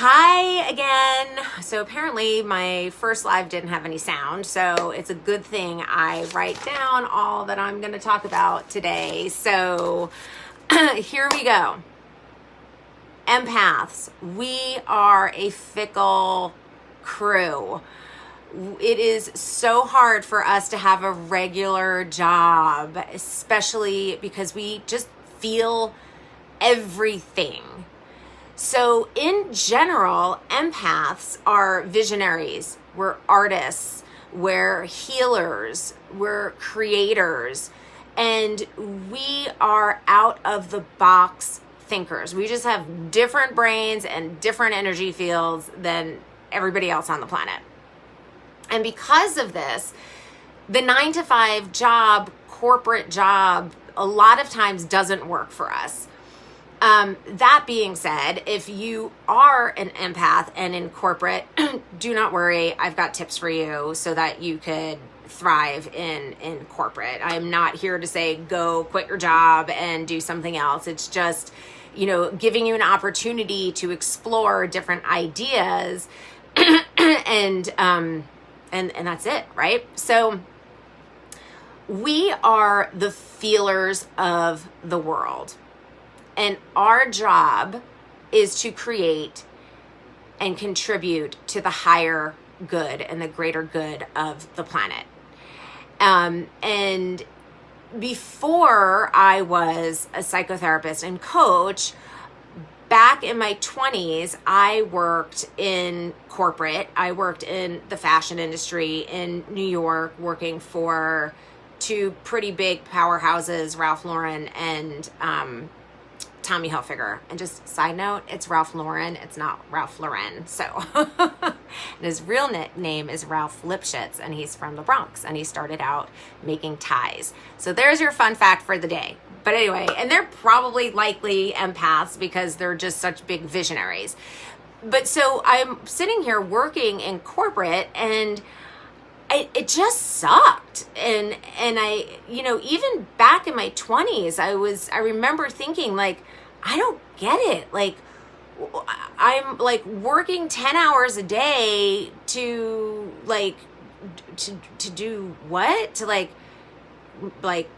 Hi again. So apparently my first live didn't have any sound, so it's a good thing I write down all that I'm going to talk about today. So here we go. Empaths, we are a fickle crew. It is so hard for us to have a regular job, especially because we just feel everything. So in general, empaths are visionaries. We're artists, we're healers, we're creators, and we are out of the box thinkers. We just have different brains and different energy fields than everybody else on the planet. And because of this, the 9-to-5 job, corporate job, a lot of times doesn't work for us. That being said, if you are an empath and in corporate, do not worry. I've got tips for you so that you could thrive in corporate. I'm not here to say, go quit your job and do something else. It's just, giving you an opportunity to explore different ideas and that's it, right? So we are the feelers of the world. And our job is to create and contribute to the higher good and the greater good of the planet. And before I was a psychotherapist and coach, back in my 20s, I worked in corporate. I worked in the fashion industry in New York, working for two pretty big powerhouses, Ralph Lauren and Tommy Hilfiger. And just side note, it's Ralph Lauren, it's not Ralph Lauren. So and his real name is Ralph Lipschitz, and he's from the Bronx, and he started out making ties. So there's your fun fact for the day. But anyway, and they're probably likely empaths because they're just such big visionaries. But so I'm sitting here working in corporate, and it just sucked. And I, even back in my 20s, I remember thinking, like, I don't get it. Like, I'm like working 10 hours a day to do what? To like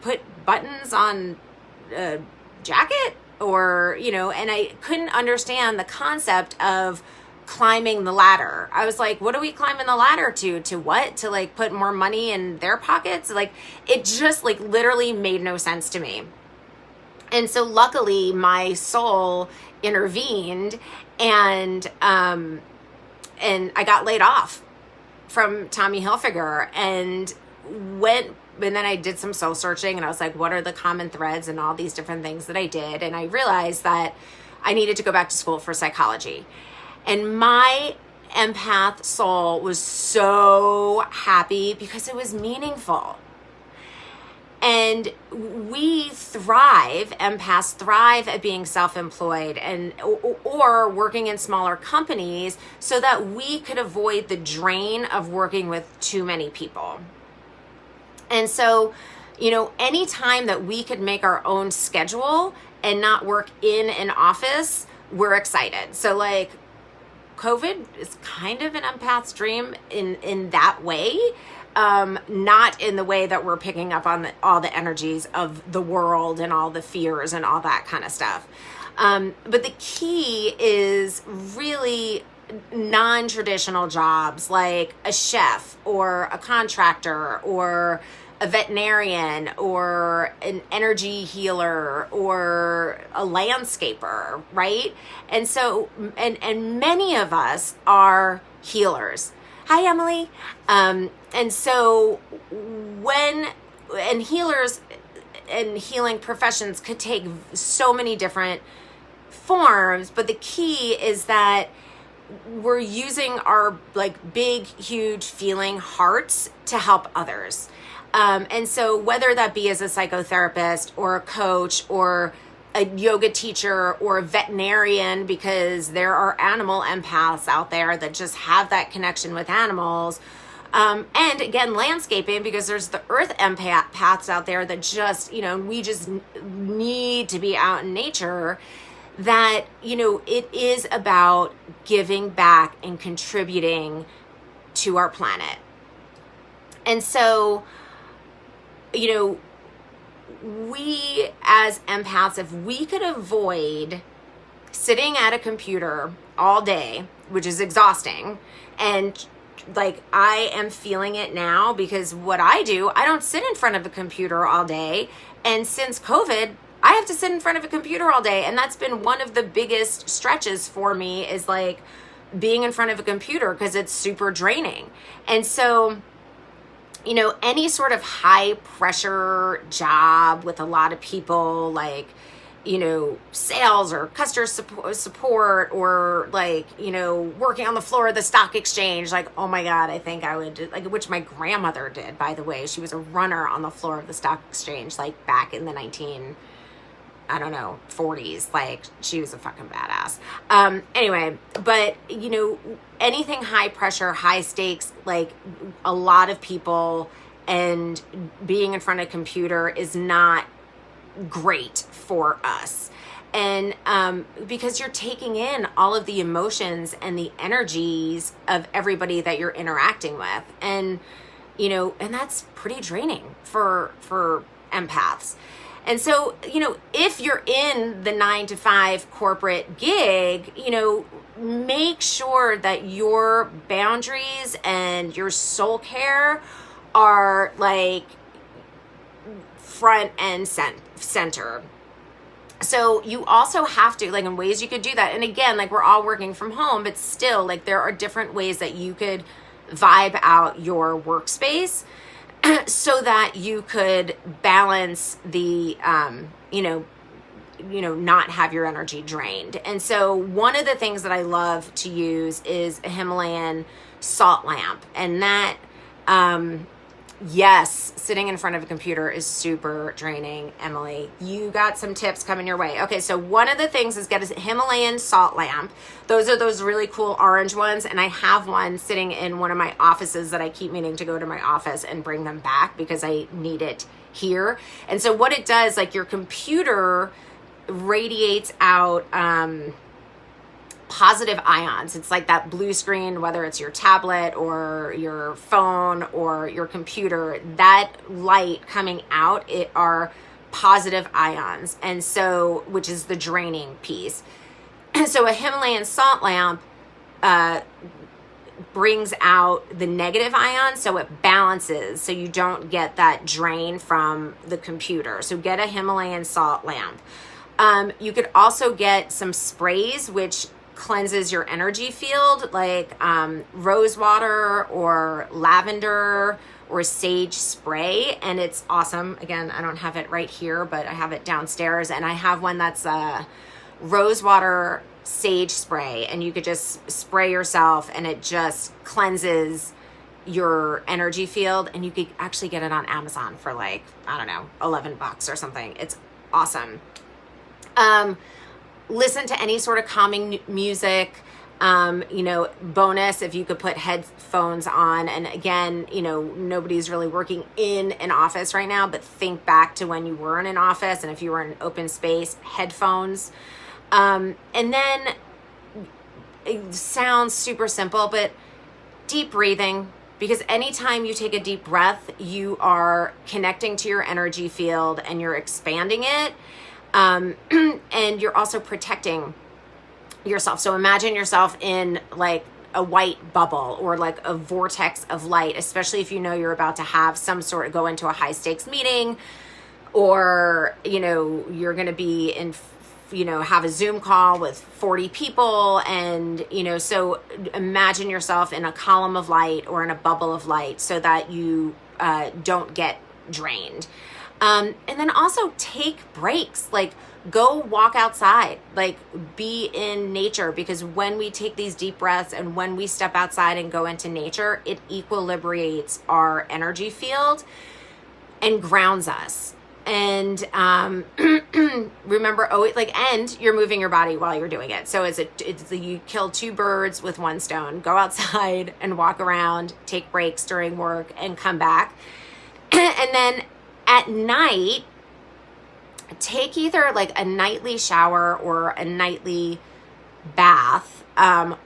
put buttons on a jacket, or, and I couldn't understand the concept of climbing the ladder. I was like, what are we climbing the ladder to? To what? To like put more money in their pockets? Like, it just like literally made no sense to me. And so luckily my soul intervened, and I got laid off from Tommy Hilfiger, and then I did some soul searching, and I was like, what are the common threads and all these different things that I did? And I realized that I needed to go back to school for psychology. And my empath soul was so happy because it was meaningful. And we thrive, empaths thrive at being self-employed and or working in smaller companies so that we could avoid the drain of working with too many people. And so, any time that we could make our own schedule and not work in an office, we're excited. So like, COVID is kind of an empath's dream in that way, not in the way that we're picking up on all the energies of the world and all the fears and all that kind of stuff. But the key is really non-traditional jobs like a chef or a contractor or a veterinarian or an energy healer or a landscaper, right? And so, and many of us are healers. Hi, Emily. And so healers and healing professions could take so many different forms, but the key is that we're using our like big, huge feeling hearts to help others. And so whether that be as a psychotherapist or a coach or a yoga teacher or a veterinarian, because there are animal empaths out there that just have that connection with animals. And again, landscaping, because there's the earth empaths out there that just, we just need to be out in nature. that, it is about giving back and contributing to our planet. And so, we as empaths, if we could avoid sitting at a computer all day, which is exhausting, and like I am feeling it now because what I do, I don't sit in front of a computer all day. And since COVID, I have to sit in front of a computer all day. And that's been one of the biggest stretches for me, is like being in front of a computer, because it's super draining. And so, any sort of high pressure job with a lot of people, like, sales or customer support, or like, working on the floor of the stock exchange, like, oh my God, I think I would, like, which my grandmother did, by the way. She was a runner on the floor of the stock exchange, like back in the 40s. Like, she was a fucking badass. Anyway, but anything high pressure, high stakes, like a lot of people, and being in front of a computer is not great for us. And because you're taking in all of the emotions and the energies of everybody that you're interacting with. And, and that's pretty draining for empaths. And so, if you're in the 9-to-5 corporate gig, make sure that your boundaries and your soul care are like front and center. So you also have to, like, in ways you could do that. And again, like, we're all working from home, but still, like, there are different ways that you could vibe out your workspace so that you could balance the, not have your energy drained. And so one of the things that I love to use is a Himalayan salt lamp. And that, yes, sitting in front of a computer is super draining. Emily, you got some tips coming your way. Okay, so one of the things is get a Himalayan salt lamp. Those are those really cool orange ones, and I have one sitting in one of my offices that I keep meaning to go to my office and bring them back because I need it here. And so what it does, like, your computer radiates out positive ions. It's like that blue screen, whether it's your tablet or your phone or your computer, that light coming out, it are positive ions. And so, which is the draining piece. So a Himalayan salt lamp brings out the negative ions, so it balances, so you don't get that drain from the computer. So get a Himalayan salt lamp. You could also get some sprays, which cleanses your energy field, like rose water or lavender or sage spray, and it's awesome. Again, I don't have it right here, but I have it downstairs, and I have one that's rose water sage spray, and you could just spray yourself and it just cleanses your energy field. And you could actually get it on Amazon for like, I don't know, $11 or something. It's awesome. Listen to any sort of calming music. Bonus if you could put headphones on. And again, nobody's really working in an office right now, but think back to when you were in an office, and if you were in an open space, headphones. And then it sounds super simple, but deep breathing, because anytime you take a deep breath, you are connecting to your energy field and you're expanding it. And you're also protecting yourself. So imagine yourself in like a white bubble or like a vortex of light, especially if you're about to have some sort of go into a high stakes meeting, or, you're going to be in, have a Zoom call with 40 people. And, so imagine yourself in a column of light or in a bubble of light so that you don't get drained. And then also take breaks, like go walk outside, like be in nature, because when we take these deep breaths and when we step outside and go into nature, it equilibrates our energy field and grounds us. And remember, and you're moving your body while you're doing it. So you kill two birds with one stone. Go outside and walk around, take breaks during work, and come back. And then at night, take either like a nightly shower or a nightly bath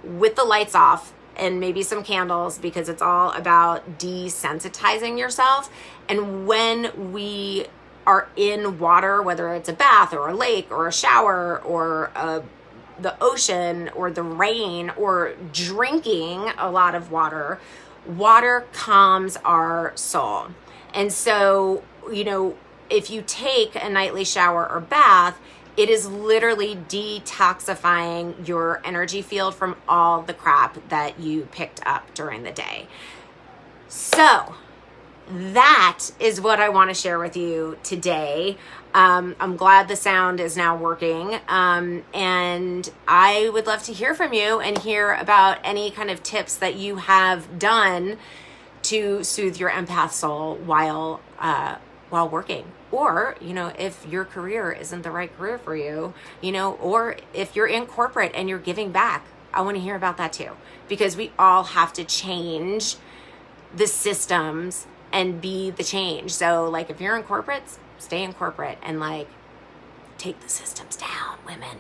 with the lights off and maybe some candles, because it's all about desensitizing yourself. And when we are in water, whether it's a bath or a lake or a shower or the ocean or the rain or drinking a lot of water, water calms our soul. And so, if you take a nightly shower or bath, it is literally detoxifying your energy field from all the crap that you picked up during the day. So that is what I want to share with you today. I'm glad the sound is now working. And I would love to hear from you and hear about any kind of tips that you have done to soothe your empath soul while working. Or, if your career isn't the right career for you, or if you're in corporate and you're giving back, I want to hear about that too, because we all have to change the systems and be the change. So like, if you're in corporate, stay in corporate and like take the systems down, women.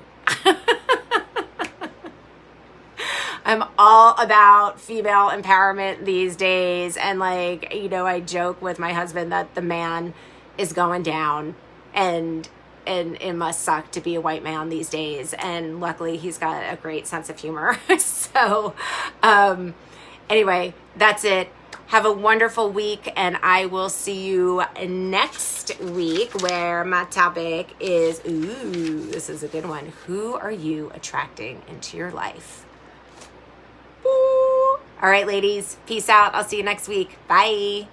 I'm all about female empowerment these days. And like, I joke with my husband that the man is going down, and it must suck to be a white man these days. And luckily he's got a great sense of humor. So anyway, that's it. Have a wonderful week, and I will see you next week, where my topic is, this is a good one. Who are you attracting into your life? Ooh. All right, ladies, peace out. I'll see you next week. Bye.